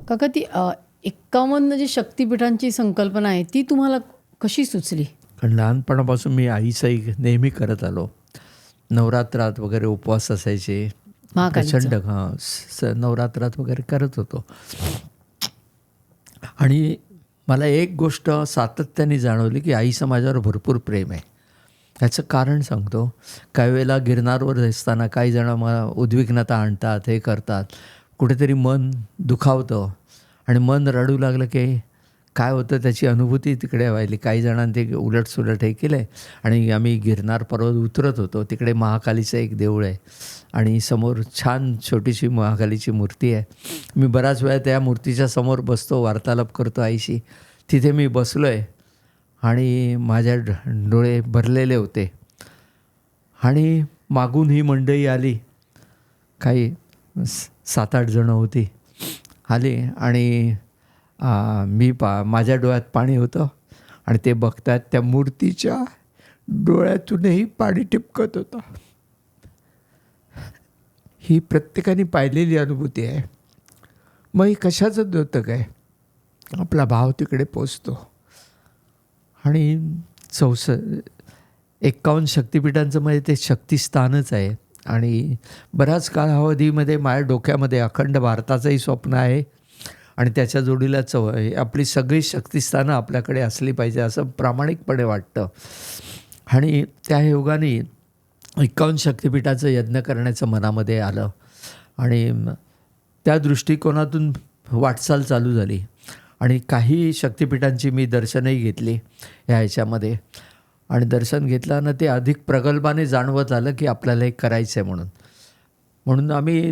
काका ती 51 जी शक्तिपीठांची संकल्पना आहे ती तुम्हाला कशी सुचली? कारण लहानपणापासून मी आईचं एक नेहमी करत आलो. नवरात्रात वगैरे उपवास असायचे. महाकालीचं. प्रचंड नवरात्रात वगैरे करत होतो. आणि मला एक गोष्ट सातत्याने जाणवली की आईचं माझ्यावर भरपूर प्रेम आहे. याचं कारण सांगतो. काही वेळेला गिरनारवर असताना काही जण मला उद्विग्नता आणतात, हे करतात, कुठेतरी मन दुखावतं आणि मन रडू लागलं की काय होतं त्याची अनुभूती तिकडे व्हायली. काही जणांनी ते उलटसुलट हे केलं आहे आणि आम्ही गिरनार पर्वत उतरत होतो. तिकडे महाकालीचं एक देऊळ आहे आणि समोर छान छोटीशी महाकालीची मूर्ती आहे. मी बराच वेळा त्या मूर्तीच्या समोर बसतो, वार्तालाप करतो आईशी. तिथे मी बसलो आहे आणि माझ्या डोळे भरलेले होते आणि मागून ही मंडळी आली. काही 7-8 जणं होती. आली आणि मी माझ्या डोळ्यात पाणी होतं आणि ते बघतात त्या मूर्तीच्या डोळ्यातूनही पाणी टिपकत होतं. ही प्रत्येकाने पाहिलेली अनुभूती आहे. मग ही कशाचं द्योतक आहे? आपला भाव तिकडे पोचतो. आणि 51 शक्तिपीठांचं म्हणजे ते शक्तिस्थानच आहे. आणि बऱ्याच कालावधीमध्ये माझ्या डोक्यामध्ये अखंड भारताचंही स्वप्न आहे आणि त्याच्या जोडीला आपली सगळी शक्तिस्थानं आपल्याकडे असली पाहिजे असं प्रामाणिकपणे वाटतं. आणि त्या योगाने 51 शक्तिपीठाचं यज्ञ करण्याचं मनामध्ये आलं आणि त्या दृष्टिकोनातून वाटचाल चालू झाली. आणि काही शक्तिपीठांची मी दर्शनही घेतली ह्या ह्याच्यामध्ये. आणि दर्शन घेतल्यानं ते अधिक प्रगल्भाने जाणवत आलं की आपल्याला हे करायचं आहे म्हणून आम्ही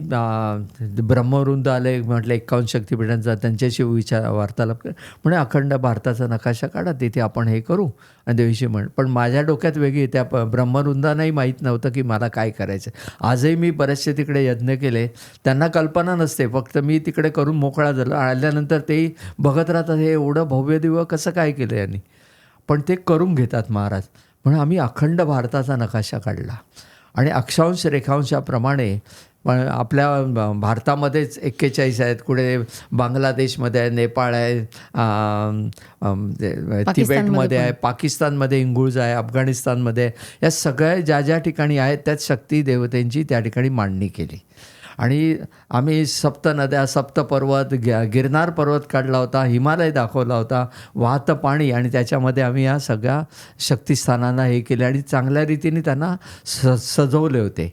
ब्रह्मवृंद आले. म्हटलं 51 शक्तिपीठांचा त्यांच्याशी वार्तालाप म्हणजे अखंड भारताचा नकाशा काढा, तिथे आपण हे करू आणि देवीशी पण माझ्या डोक्यात वेगळी त्या ब्रह्मवृंदांनाही माहीत नव्हतं की मला काय करायचं. आजही मी बरेचसे तिकडे यज्ञ केले, त्यांना कल्पना नसते. फक्त मी तिकडे करून मोकळा झालो. आल्यानंतर तेही बघत राहतात हे एवढं भव्य दिव्य कसं काय केलं यांनी. पण ते करून घेतात महाराज. म्हणून आम्ही अखंड भारताचा नकाशा काढला आणि अक्षांश रेखांशाप्रमाणे आपल्या भारतामध्येच 41 आहेत. कुठे बांगलादेशमध्ये आहे, नेपाळ आहे, तिबेटमध्ये आहे, पाकिस्तानमध्ये इंगुळज आहे, अफगाणिस्तानमध्ये. या सगळ्या ज्या ज्या ठिकाणी आहेत त्यात शक्ती देवतेंची त्या ठिकाणी मांडणी केली. आणि आम्ही सप्त नद्या, सप्त पर्वत, गिरनार पर्वत काढला होता, हिमालय दाखवला होता, वाहतं पाणी, आणि त्याच्यामध्ये आम्ही या सगळ्या शक्तिस्थानांना हे केले आणि चांगल्या रीतीने त्यांना सजवले होते.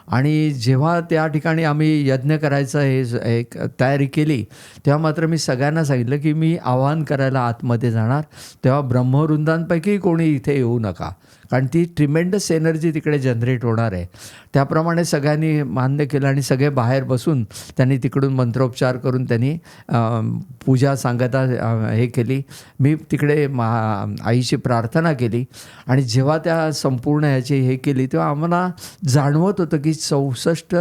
आणि जेव्हा त्या ठिकाणी आम्ही यज्ञ करायचं हे एक तयारी केली तेव्हा मात्र मी सगळ्यांना सांगितलं की मी आवाहन करायला आतमध्ये जाणार, तेव्हा ब्रह्मवृंदांपैकी कोणी इथे येऊ नका, कारण ती ट्रिमेंडस एनर्जी तिकडे जनरेट होणार आहे. त्याप्रमाणे सगळ्यांनी मान्य केलं आणि सगळे बाहेर बसून त्यांनी तिकडून मंत्रोपचार करून त्यांनी पूजा सांगता हे केली. मी तिकडे आईची प्रार्थना केली आणि जेव्हा त्या संपूर्ण ह्याची हे केली तेव्हा आम्हाला जाणवत होतं की 64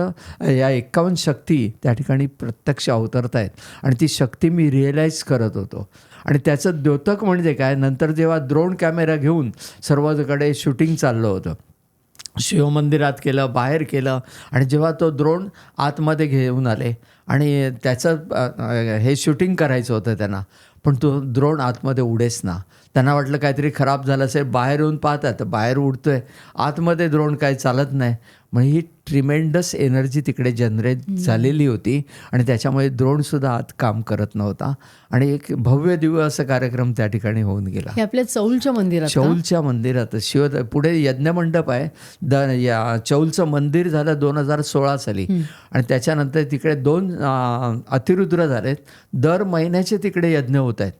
या 51 शक्ती त्या ठिकाणी प्रत्यक्ष अवतरत आहेत आणि ती शक्ती मी रिअलाईज करत होतो. आणि त्याचं द्योतक म्हणजे काय, नंतर जेव्हा ड्रोन कॅमेरा घेऊन सर्वकडे शूटिंग चाललं होतं, शिवमंदिरात केलं, बाहेर केलं, आणि जेव्हा तो ड्रोन आतमध्ये घेऊन आले आणि त्याचं हे शूटिंग करायचं होतं त्यांना, पण तो ड्रोन आतमध्ये उडेच ना. त्यांना वाटलं काहीतरी खराब झालं असेल, बाहेर येऊन पाहतात बाहेर उडतो आहे, आतमध्ये ड्रोन काय चालत नाही. म्हणजे ही ट्रिमेंडस एनर्जी तिकडे जनरेट झालेली होती आणि त्याच्यामुळे ड्रोनसुद्धा आत काम करत नव्हता आणि एक भव्य दिव्य असा कार्यक्रम त्या ठिकाणी होऊन गेला. हे आपल्या चौलच्या मंदिरात, चौलच्या मंदिरात पुढे यज्ञमंडप आहे. या चौलचं मंदिर झालं 2016 साली आणि त्याच्यानंतर तिकडे 2 अतिरुद्र झालेत. दर महिन्याचे तिकडे यज्ञ होत आहेत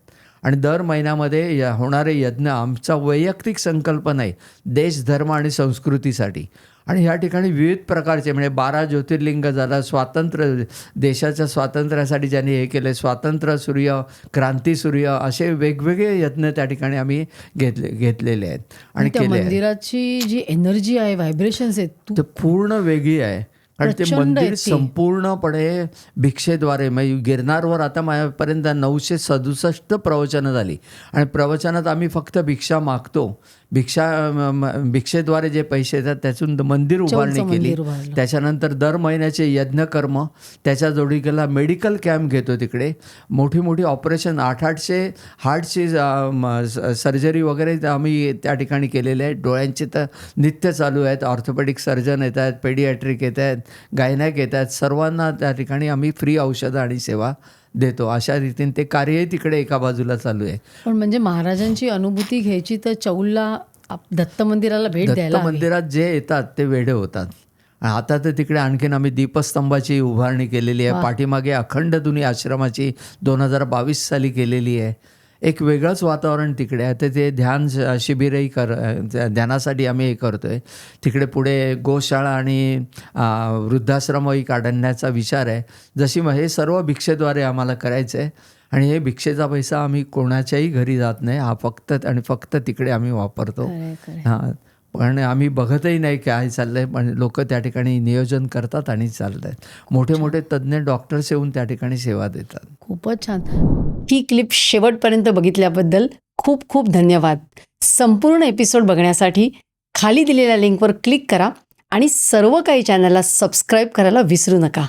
आणि दर महिन्यामध्ये होणारे यज्ञ आमचा वैयक्तिक संकल्प नाही, देश, धर्म आणि संस्कृतीसाठी. आणि ह्या ठिकाणी विविध प्रकारचे म्हणजे 12 ज्योतिर्लिंग झालं, स्वातंत्र्य, देशाच्या स्वातंत्र्यासाठी ज्यांनी हे केले, स्वातंत्र्य सूर्य, क्रांती सूर्य, असे वेगवेगळे यज्ञ त्या ठिकाणी आम्ही घेतलेले आहेत आणि त्या मंदिराची जी एनर्जी आहे, व्हायब्रेशन्स आहेत, ते पूर्ण वेगळी आहे. आणि ते मंदिर संपूर्णपणे भिक्षेद्वारे, म्हणजे गिरनारवर आता माझ्यापर्यंत 967 प्रवचनं झाली आणि प्रवचनात आम्ही फक्त भिक्षा मागतो. भिक्षेद्वारे जे पैसे येतात त्यातून मंदिर उभारणी केली. मंदिर उभारलं. त्याच्यानंतर दर महिन्याचे यज्ञकर्म, त्याच्या जोडीला मेडिकल कॅम्प घेतो तिकडे. मोठी मोठी ऑपरेशन 800 हार्टची सर्जरी वगैरे आम्ही त्या ठिकाणी केलेले आहेत. डोळ्यांचे तर नित्य चालू आहेत. ऑर्थोपेडिक सर्जन येत आहेत, पेडियाट्रिक येत आहेत, गायनॅक येत आहेत. सर्वांना त्या ठिकाणी आम्ही फ्री औषधं आणि सेवा देतो. अशा रीतीने ते कार्यही तिकडे एका बाजूला चालू आहे. पण म्हणजे महाराजांची अनुभूती घ्यायची तर चौलला दत्त मंदिराला भेट दत्त द्यायला हवी. मंदिरात जे येतात ते वेडे होतात. आणि आता तर तिकडे आणखीन आम्ही दीपस्तंभाची उभारणी केलेली आहे. पाठीमागे अखंड दुनी आश्रमाची 2022 साली केलेली आहे. एक वेगळंच वातावरण तिकडे आहे. तर ते ध्यान शिबिरही ध्यानासाठी आम्ही हे करतो आहे. तिकडे पुढे गोशाळा आणि वृद्धाश्रमही काढण्याचा विचार आहे. जशी हे सर्व भिक्षेद्वारे आम्हाला करायचं आहे. आणि हे भिक्षेचा पैसा आम्ही कोणाच्याही घरी जात नाही. हा फक्त आणि फक्त तिकडे आम्ही वापरतो. हां, पण आम्ही बघतही नाही काय चाललंय, पण लोक त्या ठिकाणी नियोजन करतात आणि चालत आहेत. मोठे मोठे तज्ज्ञ डॉक्टर्स येऊन त्या ठिकाणी सेवा देतात. खूपच छान. ही क्लिप शेवटपर्यंत बघितल्याबद्दल खूप खूप धन्यवाद. संपूर्ण एपिसोड बघण्यासाठी खाली दिलेल्या लिंकवर क्लिक करा आणि सर्व काही चॅनलला सबस्क्राईब करायला विसरू नका.